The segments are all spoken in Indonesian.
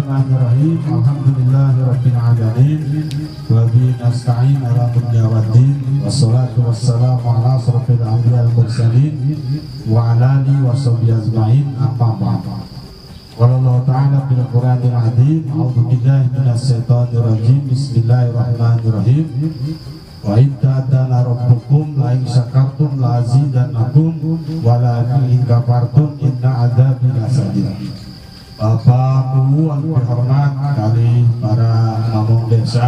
Bismillahirrahmanirrahim. Alhamdulillahirabbil alamin. Wa bihi nasta'in ala umuri waddin. Wassalatu wassalamu ala asrofil anbiya'i wal mursalin wa ala alihi wa sahbihi ajma'in. Amma ba'd. Qala Allah ta'ala fil Qur'anil azim. A'udzu billahi minasy syaithanir rajim. Bismillahirrahmanirrahim. Wa in ta'adana rabbukum la in syakartum la azidannakum wa la in kafartum inna adzabi lasadid. Bapak Ibu yang terhormat kali para ngomong desa,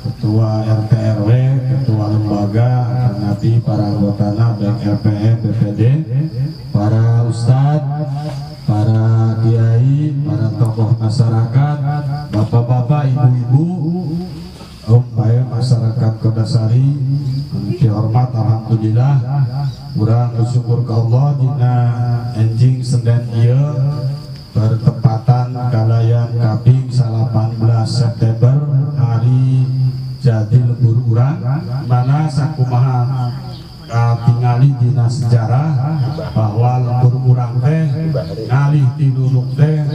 ketua RT RW, ketua lembaga, nanti para anggotana baik RPM, BPD, para ustadz, para kiai, para tokoh masyarakat, bapak-bapak, ibu-ibu, baik masyarakat Kodasari, dihormat alhamdulillah, kurang bersyukur ke Allah dina enjing senden ieu bertepatan kalayan kaping 18 September hari jadi lembur urang mana sakumaha katingali dina sejarah bahwa lembur urang teh ngalih tinuluk teh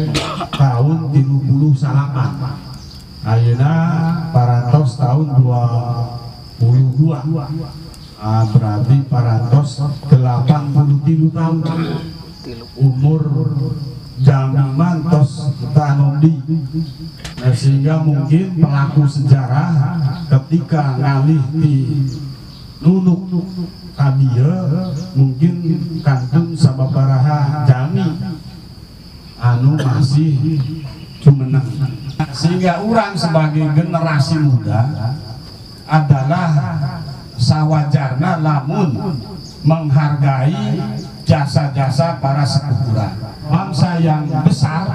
tahun 38 ayeuna parantos tahun 22 berarti parantos 83 tahun umur jaminan tos tanondi, sehingga mungkin pelaku sejarah ketika ngalih di nunuk kadia mungkin kantung sababaraha jami anu masih cumenang, sehingga orang sebagai generasi muda adalah sawajarna lamun menghargai jasa-jasa para sepuh. Bangsa yang besar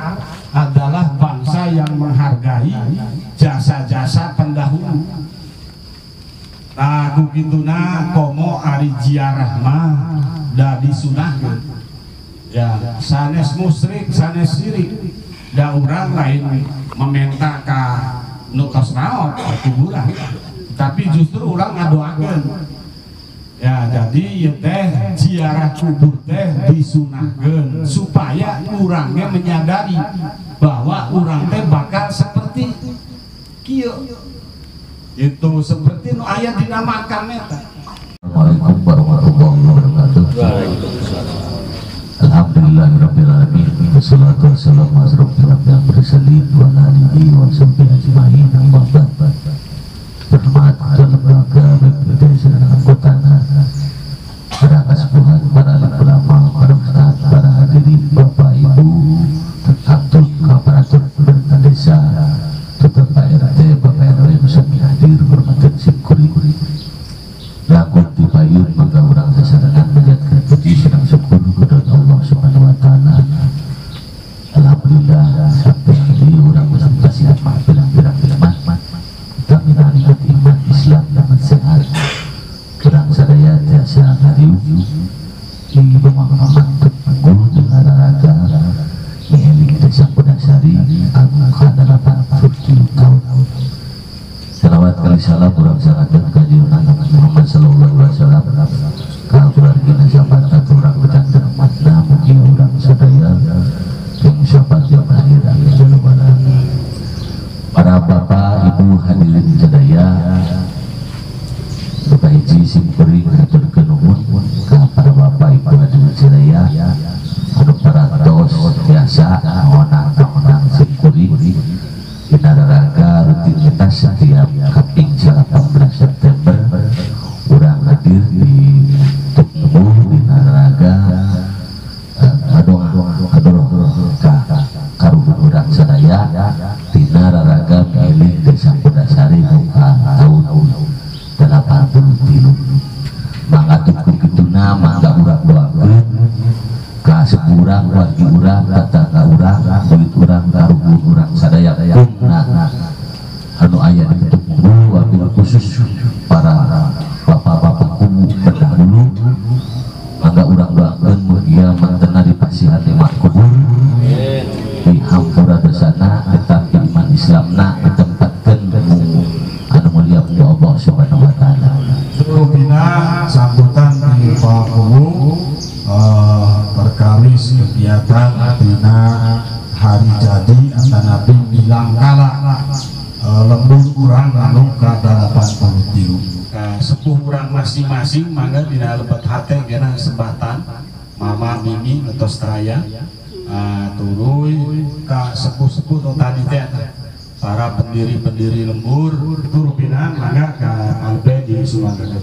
adalah bangsa yang menghargai jasa-jasa pendahulu. Nah, begituna komo ari ziarah mah da disunahkeun. Ya, sanes musyrik, sanes syirik. Da urang lain meminta ka nu tos raot kuburan. Tapi justru urang ngadoakeun. Ya, jadi ya teh ziarah kubur teh disunahkeun supaya urangnya menyadari bahwa urang teh bakal seperti kieu. Itu seperti nu aya dina makam eta. Assalamualaikum warahmatullahi wabarakatuh. Alhamdulillahirabbil alamin. Wassalatu wassalamu ala asyrofil anbiya'i wal mursalin wa ala alihi wa sahbihi ajma'in. Amma ba'd. Hormat lembaga BPD dan anggotana, para kesepuhan, para ulama, para ustaz, para hadirin, bapak ibu, tentu aparatur pemerintah desa, tetangga RT, bapak RW, musami hadir, hormatan simkuri, lagu dipayun, maka orang sesarangan menjadikan puji senang syukur kepada Allah Subhanahu Wa Taala. Alhamdulillah sampai ini orang bersama sihat bilang-bilang kami nikmat iman Islam dan sehat kurang sadaya tiasa hari di pemahaman tengguh dengan raga milik desa Kodasari angka 80 tahun. Salawat kali salam kurang sangat kajian Nabi Muhammad sallallahu alaihi wasallam kau keluarga sahabat atau orang berjantan makna mugi orang sadaya yang sahabat yang lahir amin jalur para bapak ibu hadirin sadaya Bapak Haji Simpuri mengaturkeun nuhun ka para bapak ibu hadirin sadaya anu parantos biasa onang Simpuri dina raraga rutinitas setiap kaping 18 September urang hadir di tubuh dina raraga ka karuhun urang sadaya dina raraga milik desa Kodasari buka tahun 83 mangatuku kituna mangga urang doakeun ka sepurang wargi urang tetangga urang duit urang karuhun urang sadaya kumna anu aya di tubuh wabil khusus para bapak-bapak kubu pendahulu mangga urang doakeun mugia mantena dipasihan nikmat kubur di hampura dosana tetapi iman Islamna ditempatkan anu mulia ku Allah Subhanahu Wa Taala. Rubina sambutan di Pak Kubu perkawis kegiatan dina hari jadi antanapi urang anu ka 83. Sepuh urang masing-masing mangga dina lebat hate gana sebatan mama mimi ngetos traya turuy ka sepuh-sepuh atau tadi teh para pendiri-pendiri lembur turu pinang mangga ka albe di Sumangga.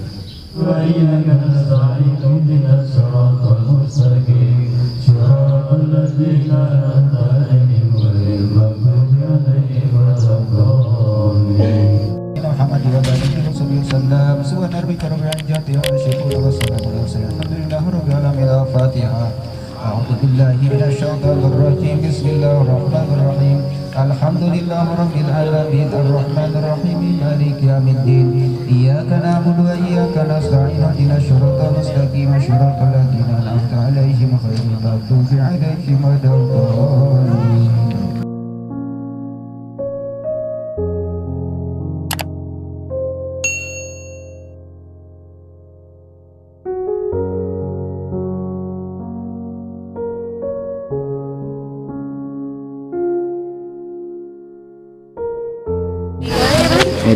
Alhamdulillah rabbil alamin arrahmanir rahim maliki yaumiddin iyyaka na'budu wa iyyaka nasta'in ihdinas siratal mustaqim siratal ladzina an'amta 'alaihim ghairil maghdubi 'alaihim waladdallin.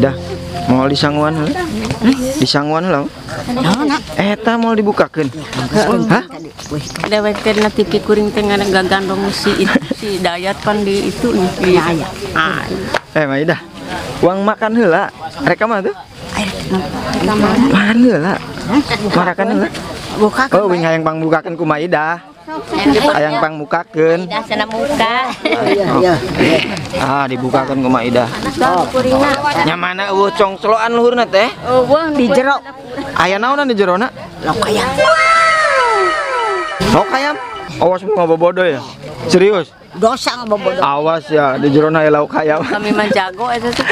Dah mau disangguan heula? Disangguan heula? Eta mau dibukakeun. Hah? Dewekkeun TV kuring teh ngagandong si Dayat kan di itu nya aya. Maidah. Uang makan heula. Reka mah tuh? Makan heula. Marakan heula. Bukakeun. Oh, wing hayang pangbukakeun ku Maidah. Hayang pangbukakeun. Dah sana muka. Dibukakeun ku Maidah. Kuringna. Nya mana eueuh congsloan luhurna teh? Eueuh di jero. Aya naonan di jerona? Lauk ayam. Lauk ayam? Awas mau bobodo ya? Serius? Dosa ngebobodo. Awas ya, di jerona aya lauk ayam. Kami mah jago eta teh.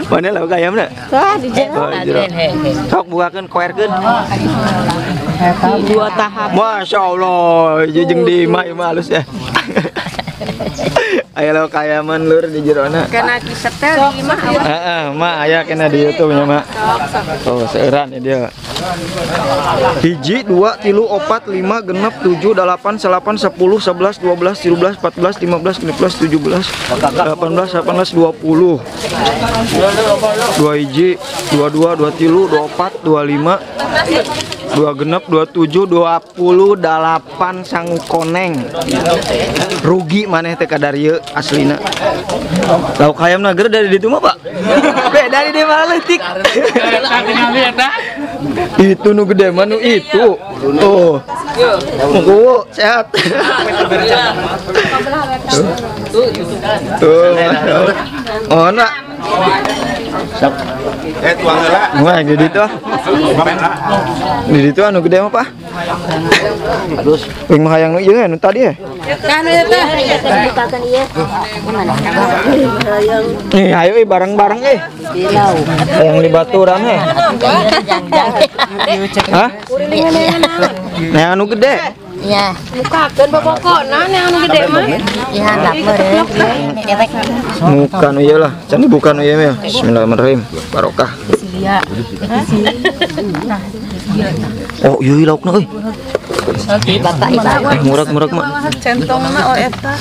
Mana lauk ayamna? Di jero. Sok bukakeun koerkeun. Dua tahap. Masya Allah, jeung di imah halus ya. Aya lauk ayaman lur di jerona. Kana setel di imah. Mak aya kena di YouTube nya, Mak. Oh, seueuran dia. 1, 2, 3, 4, 5, genep, 7, 8, 9, 10, 11, 12, 13, 14, 15, 16, 17, 18, 19, 20. 2 hiji, 22, 23, 24, 25, 2 genep, 27, 28 sangu koneng. Rugi maneh teh ka dari aslina. Lauk ayamna ger dari ditu mah, Pak. Dari dia mah leutik. Itu nu gede mah nu itu. Oh. Monggo sehat. Tuh. Oh, nak. Tuang heula. Wah, di ditu. Di ditu anu gede mah, Pak. Terus wing mah hayang nu ieu anu tadi ya. Kan eta. Bukakeun ieu. Mana? Nih, ayo bareng-bareng Di lauk. Yang di baturan Hah? Nah, anu gede. Iya. Bukakeun pokokna anu gede mah. Di handap meureun. Dewek. Bukan ieu lah, can dibukan ieu ya. Bismillahirrahmanirrahim. Barokah. Iya. Oh, ieu laukna euy. Murag-murag mah. Centongna eta.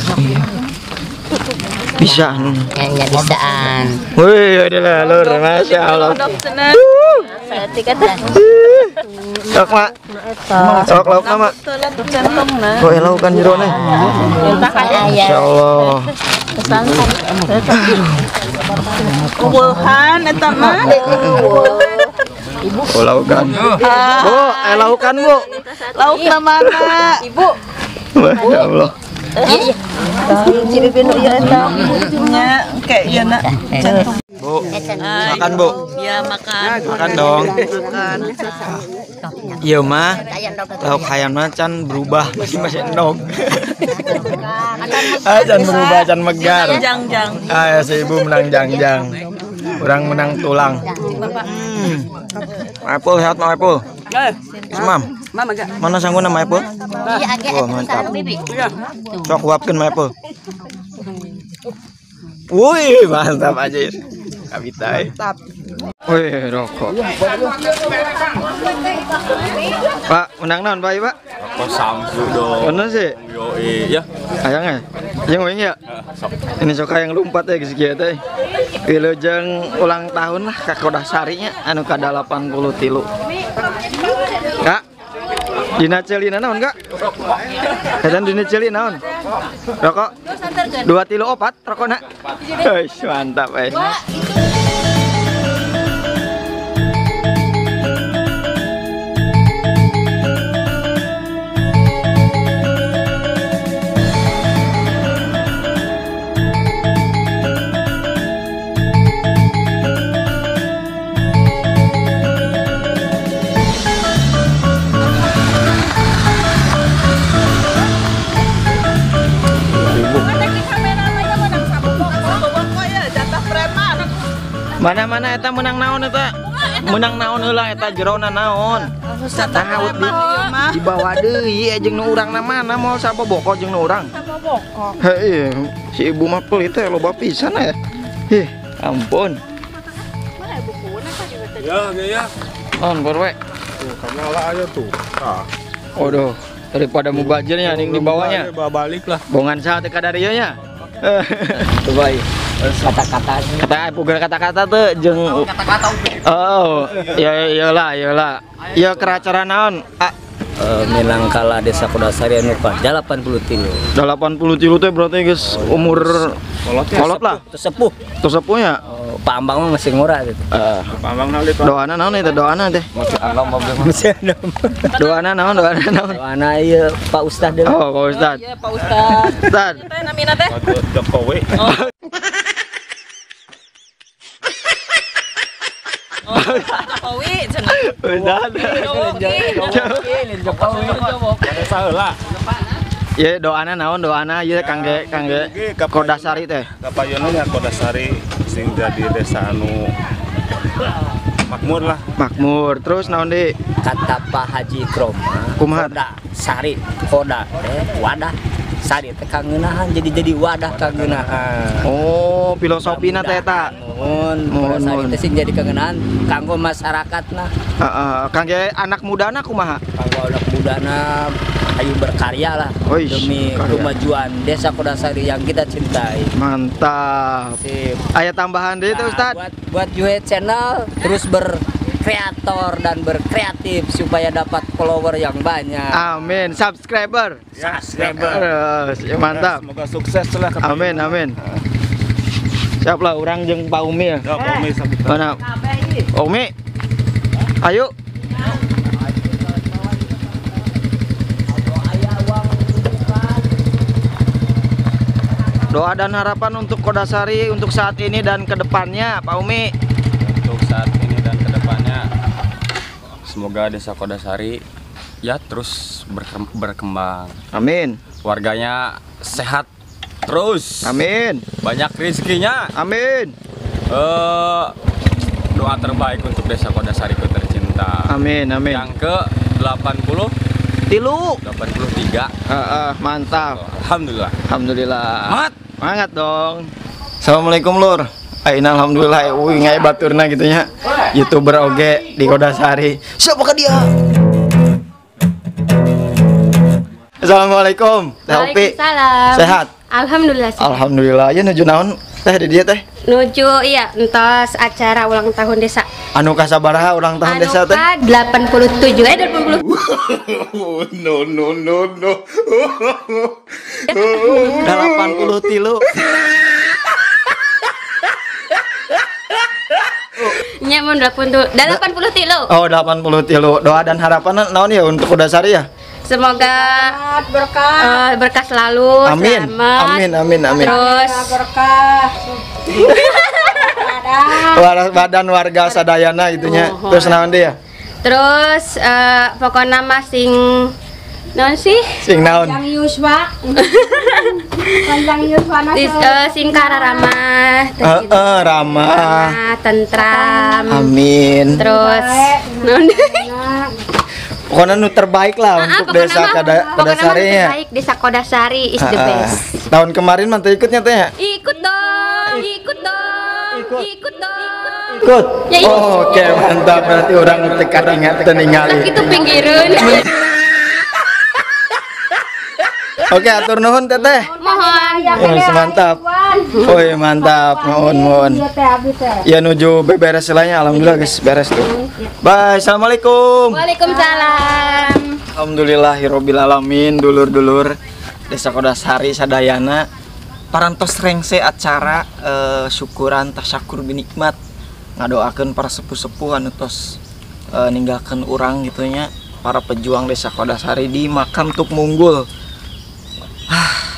Bisa anu. Nya bisaan. Wih, adalah lur, masya Allah. Saya tiga teh. Sok mak, sok lauk nama. Centongna. Oh, laukan jerone. Masya Allah. Kubuhan eta mah. Oh, laukan. Bu, laukan bu. Lauk mana? Ibu. Masya Allah. Ciri binu ya eta. Nya kayak ieu na. Bu, makan bu. Ya makan. Makan dong. Makan. Iya mah, lauk ayamna can berubah masih endog. Can berubah, can megar. Jang-jang. Si ibu menang jang-jang. Orang menang tulang. Apple sehat mah apple. Semam. Mana sangguna mah apple? Oh mantap. Sok uapkeun mah apple. Wih mantap aja. Kabitai. Wih rokok. Pak menang naon Pak? Pak? Rokok Samsu dong. Mana sih? Yoi ya. Ayangnya. Yang wing ya. Ini sok yang lompat ya geus kieu teh. Wilujeng ulang tahun lah Kak Kodasarinya anu kada 83. Kak, dina ceulina naon Kak? Eta dina ceuli naon? Rokok 2 tilu 4 rokokna. Euy, mantap euy. Mana-mana eta menang naon eta? Menang naon heula eta jerona naon? Tahaut di bawah deui jeung nu urang na mana moal saboboko jeung nu urang. Saboboko. Heuh, si ibu mah pelit teh loba pisan ya. Ih, ampun. Mana bukuna ka juga tadi. Ya. On borwe. Tuh, kamala aja tuh. Ah. Waduh, daripada mubazirnya ning di bawahnya. Balik lah. Bongan saha teh kadarieu nya. Coba kata-kata tuh jeung oh iyalah ya keracaran naon Minangkala Desa Kodasari anu ka 83 teh berarti geus umur kolot lah sepuh ya Pambang mah masih murah gitu. Pambang naon itu? Doana naon eta doana teh? Doana naon? Doana ieu Pak Ustad deui. Oh, Pak Ustad. Iya, Pak Ustad. Ustad. Teh namina teh? Jokowi. Jokowi cenah. Ustad. Jokowi. Ada saeulah. Ye doana naon doana ieu kangge Kodasari teh. Kapayeuna nya Kodasari sing jadi desa anu makmur lah. Makmur. Terus naon deui? Kata Pak Haji Kroma. Kumaha? Koda Sari, koda wadah. Sari teh kangeunahan jadi wadah kangeunahan. Oh, filosofina teh eta. Mun Sari teh sing jadi kangeunahan kanggo masyarakatna. Heeh, kangge anak mudana kumaha? Kanggo anak mudana ayo berkarya lah demi kemajuan Desa Kodasari yang kita cintai. Mantap. Sip. Aya tambahan deh tuh Ustad. Buat Juhe channel terus berkreator dan berkreatif supaya dapat follower yang banyak. Amin. Subscriber. Mantap. Semoga sukses lah. Amin. Siap lah orang jeung Pak Umi ya. Pak Umi Mana? Umi. Ayo. Doa dan harapan untuk Kodasari untuk saat ini dan kedepannya, Pak Umi. Untuk saat ini dan kedepannya, semoga Desa Kodasari ya terus berkembang. Amin. Warganya sehat terus. Amin. Banyak rezekinya. Amin. Doa terbaik untuk Desa Kodasari ku tercinta. Amin. Yang ke 83. Mantap. Alhamdulillah. Semangat dong. Assalamualaikum Lur. Aina alhamdulillah ngai baturna gitu nya. YouTuber oge di Kodasari. Siapa dia? Assalamualaikum. Waalaikumsalam. Sehat? Alhamdulillah. Alhamdulillah. Ya nuju naon teh di dia teh? Nuju iya entos acara ulang tahun desa. Anu kasabaraha ulang tahun desa teh? 87 20. No. 83. Nya mun 83. Oh, 83. Doa dan harapan naon ya untuk Kodasari ya? Semoga berkah selalu. Amin. Selamat. Amin. Terus Berkah. Badan warga sadayana gitunya. Terus naon deh ya? Terus pokoknya masing naon sih? Sing naon? Yuswa. Panjang Yuswa Sing ramah. Ramah. Tentram. Amin. Terus naon Pokoknya nu terbaik lah untuk Desa Kodasari ya. Terbaik Desa Kodasari is the best. Tahun kemarin mantu ikutnya teh ya? Ikut dong. Ikut. Ya, ikut. Oh, oke, mantap. Berarti orang tekat ingat ningali. Itu pinggiran. Oke, atur nuhun teteh. Mohon. Mantap. Oh iya mantap, mohon. Ya nuju beres lainnya, alhamdulillah guys beres tuh. Bye, assalamualaikum. Waalaikumsalam. Alhamdulillahirobbil alamin, dulur-dulur Desa Kodasari sadayana parantos rengse acara syukuran tasyakur binikmat ngadoakeun para sepuh-sepuh anu tos ninggalkeun urang gitunya para pejuang Desa Kodasari di makam Tuk Munggul.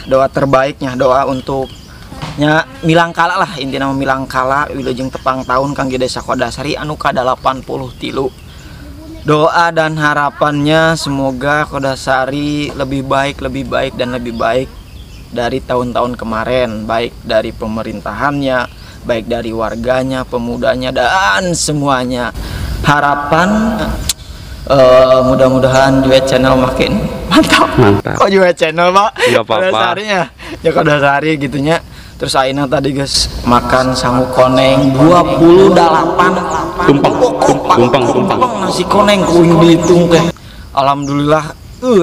Doa terbaiknya, doa untuknya milangkala lah, intinya milangkala wilujeng tepang tahun kangge Desa Kodasari anu ka-83. Doa dan harapannya semoga Kodasari lebih baik dan lebih baik dari tahun-tahun kemarin, baik dari pemerintahannya, baik dari warganya, pemudanya, dan semuanya. Harapan mudah-mudahan Juwe Channel makin mantap. Kok Juwe Channel Pak? Gak apa-apa. Ya Kodasari gitunya. Terus Aina tadi guys makan sangu koneng 28 tumpang nasi koneng kuing dihitung teh. Alhamdulillah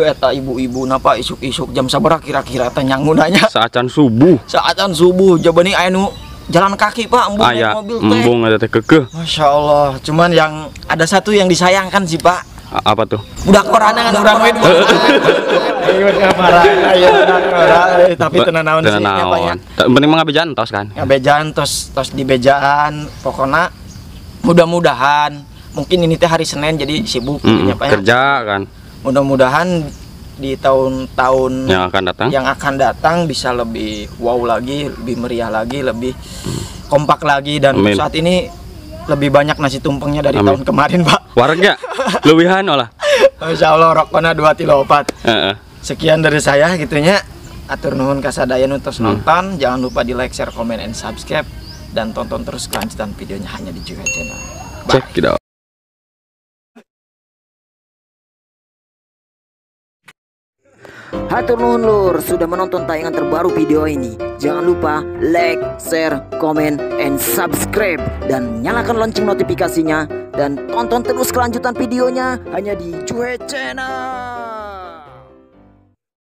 eta ibu-ibu napa isuk-isuk jam sabaraha kira-kira teh nyangunanya Saacan subuh jabani aya nu jalan kaki Pak, embung naik mobil teh. Embung ada teh kekeh. Masya Allah, cuman yang ada satu yang disayangkan sih Pak. Apa tuh? Budak korangan urang we. Tapi tenan naon sih nya Pak ya. Penting mah ngabejantos kan. Ngabejantos tos di bejaan pokoknya mudah-mudahan mungkin ini teh hari Senin jadi sibuk ya Pak ya. Kerja kan. Mudah-mudahan di tahun-tahun yang akan datang bisa lebih wow lagi, lebih meriah lagi, lebih kompak lagi dan saat ini lebih banyak nasi tumpengnya dari tahun kemarin Pak. Warga lebihan olah. Masya Allah rokona 2 kilo 4. Sekian dari saya gitunya. Atur nuhun kasadaya nutus nonton. Jangan lupa di like, share, comment, and subscribe. Dan tonton terus kelanjutan videonya hanya di Juwe Channel. Check it out. Hatur nuhun lur sudah menonton tayangan terbaru video ini. Jangan lupa like, share, comment, and subscribe dan nyalakan lonceng notifikasinya dan tonton terus kelanjutan videonya hanya di Juwe Channel.